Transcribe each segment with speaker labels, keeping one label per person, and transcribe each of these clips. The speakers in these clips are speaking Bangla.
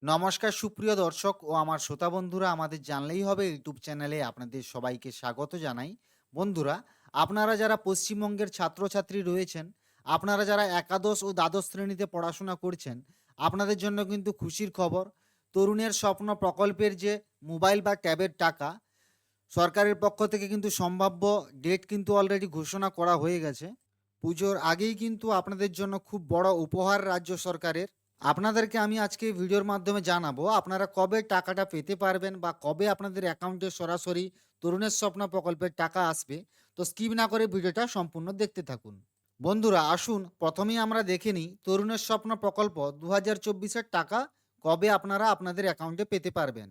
Speaker 1: নমস্কার সুপ্রিয় দর্শক ও আমার শ্রোতা বন্ধুরা, আমাদের জানলেই হবে ইউটিউব চ্যানেলে আপনাদের সবাইকে স্বাগত জানাই। বন্ধুরা, আপনারা যারা পশ্চিমবঙ্গের ছাত্রছাত্রী রয়েছেন, আপনারা যারা একাদশ ও দ্বাদশ শ্রেণীতে পড়াশোনা করছেন, আপনাদের জন্য কিন্তু খুশির খবর। তরুণের স্বপ্ন প্রকল্পের যে মোবাইল বা ট্যাবের টাকা সরকারের পক্ষ থেকে কিন্তু সম্ভাব্য ডেট কিন্তু অলরেডি ঘোষণা করা হয়ে গেছে। পুজোর আগেই কিন্তু আপনাদের জন্য খুব বড় উপহার রাজ্য সরকারের। আপনাদেরকে আমি আজকে এই ভিডিওর মাধ্যমে জানাবো আপনারা কবে টাকাটা পেতে পারবেন বা কবে আপনাদের অ্যাকাউন্টে সরাসরি তরুণের স্বপ্ন প্রকল্পের টাকা আসবে। তো স্কিপ না করে ভিডিওটা সম্পূর্ণ দেখতে থাকুন। বন্ধুরা, আসুন প্রথমেই আমরা দেখে নিই তরুণের স্বপ্ন প্রকল্প 2024-এর টাকা কবে আপনারা আপনাদের অ্যাকাউন্টে পেতে পারবেন।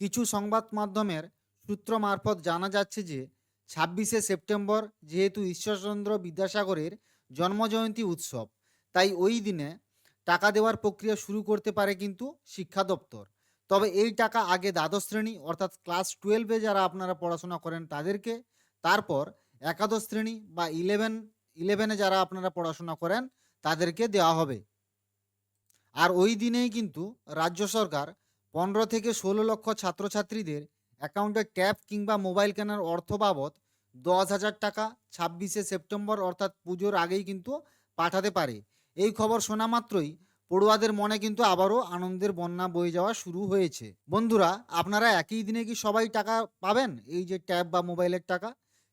Speaker 1: কিছু সংবাদ মাধ্যমের সূত্র মারফত জানা যাচ্ছে যে 26শে সেপ্টেম্বর যেহেতু ঈশ্বরচন্দ্র বিদ্যাসাগরের জন্মজয়ন্তী উৎসব, তাই ওই দিনে টাকা দেওয়ার প্রক্রিয়া শুরু করতে পারে কিন্তু শিক্ষা দপ্তর। তবে এই টাকা আগে দ্বাদশ শ্রেণী অর্থাৎ ক্লাস 12-এ যারা আপনারা পড়াশোনা করেন তাদেরকে, তারপর একাদশ শ্রেণী বা ইলেভেনে যারা আপনারা পড়াশোনা করেন তাদেরকে দেওয়া হবে। আর ওই দিনেই কিন্তু রাজ্য সরকার 15 থেকে 16 লক্ষ ছাত্রছাত্রীদের অ্যাকাউন্টে ট্যাব কিংবা মোবাইল কেনার অর্থ বাবদ 10,000 টাকা 26শে সেপ্টেম্বর অর্থাৎ পুজোর আগেই কিন্তু পাঠাতে পারে। এই খবর শোনা মাত্রই পড়ুয়াদের মনে কিন্তু আবারও আনন্দের বন্যা বয়ে যাওয়া শুরু হয়েছে। বন্ধুরা, আপনারা একই দিনে কি সবাই টাকা পাবেন এই যে ট্যাব বা মোবাইলের টাকা?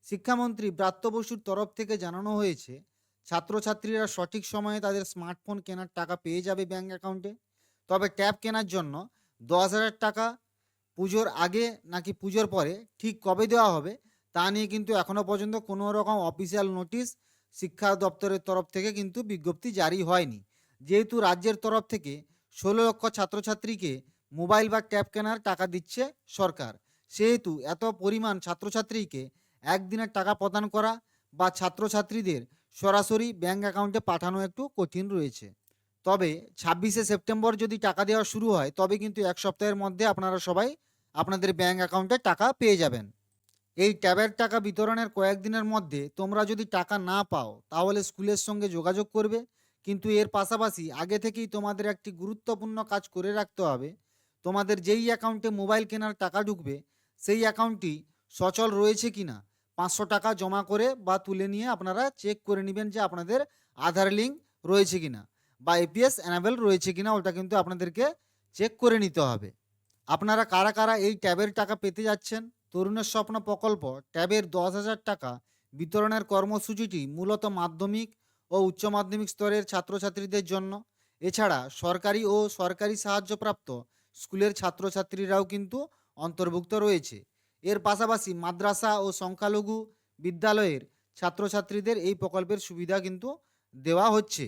Speaker 1: শিক্ষামন্ত্রী ব্রাত্য বসুর তরফ থেকে জানানো হয়েছে ছাত্রছাত্রীরা সঠিক সময়ে তাদের স্মার্টফোন কেনার টাকা পেয়ে যাবে ব্যাঙ্ক অ্যাকাউন্টে। তবে ট্যাব কেনার জন্য 10,000 টাকা পুজোর আগে নাকি পুজোর পরে ঠিক কবে দেওয়া হবে তা নিয়ে কিন্তু এখনও পর্যন্ত কোনো রকম অফিসিয়াল নোটিশ শিক্ষা দপ্তরের তরফ থেকে কিন্তু বিজ্ঞপ্তি জারি হয়নি। যেহেতু রাজ্যের তরফ থেকে 16 লক্ষ ছাত্রছাত্রীকে মোবাইল বা ট্যাব কেনার টাকা দিচ্ছে সরকার, সেহেতু এত পরিমাণ ছাত্রছাত্রীকে একদিনের টাকা প্রদান করা বা ছাত্রছাত্রীদের সরাসরি ব্যাঙ্ক অ্যাকাউন্টে পাঠানো একটু কঠিন রয়েছে। তবে 26শে সেপ্টেম্বর যদি টাকা দেওয়া শুরু হয় তবে কিন্তু এক সপ্তাহের মধ্যে আপনারা সবাই আপনাদের ব্যাঙ্ক অ্যাকাউন্টে টাকা পেয়ে যাবেন। এই ট্যাবের টাকা বিতরণের কয়েকদিনের মধ্যে তোমরা যদি টাকা না পাও তাহলে স্কুলের সঙ্গে যোগাযোগ করবে। কিন্তু এর পাশাপাশি আগে থেকেই তোমাদের একটি গুরুত্বপূর্ণ কাজ করে রাখতে হবে। তোমাদের যেই অ্যাকাউন্টে মোবাইল কেনার টাকা ঢুকবে সেই অ্যাকাউন্টটি সচল রয়েছে কিনা 500 টাকা জমা করে বা তুলে নিয়ে আপনারা চেক করে নেবেন যে আপনাদের আধার লিঙ্ক রয়েছে কিনা বা এপিএস অ্যানাবেল রয়েছে কিনা, ওটা কিন্তু আপনাদেরকে চেক করে নিতে হবে। আপনারা কারা কারা এই ট্যাবের টাকা পেতে যাচ্ছেন? তরুণের স্বপ্ন প্রকল্প ট্যাবের 10,000 টাকা বিতরণের কর্মসূচিটি মূলত মাধ্যমিক ও উচ্চ মাধ্যমিক স্তরের ছাত্রছাত্রীদের জন্য। এছাড়া সরকারি ও সরকারি সাহায্যপ্রাপ্ত স্কুলের ছাত্রছাত্রীরাও কিন্তু অন্তর্ভুক্ত রয়েছে। এর পাশাপাশি মাদ্রাসা ও সংখ্যালঘু বিদ্যালয়ের ছাত্রছাত্রীদের এই প্রকল্পের সুবিধা কিন্তু দেওয়া হচ্ছে।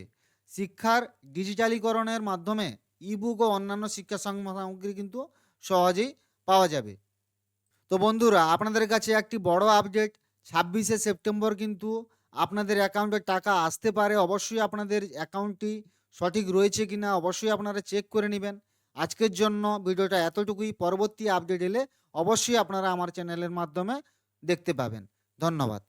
Speaker 1: শিক্ষার ডিজিটালীকরণের মাধ্যমে ইবুক ও অন্যান্য শিক্ষা সামগ্রী কিন্তু সহজেই পাওয়া যাবে। তো বন্ধুরা, আপনাদের কাছে একটি বড় আপডেট, 26শে সেপ্টেম্বর কিন্তু আপনাদের অ্যাকাউন্টে টাকা আসতে পারে। অবশ্যই আপনাদের অ্যাকাউন্টটি সঠিক রয়েছে কিনা অবশ্যই আপনারা চেক করে নেবেন। আজকের জন্য ভিডিওটা এতটুকুই। পরবর্তী আপডেট এলে অবশ্যই আপনারা আমার চ্যানেলের মাধ্যমে দেখতে পাবেন। ধন্যবাদ।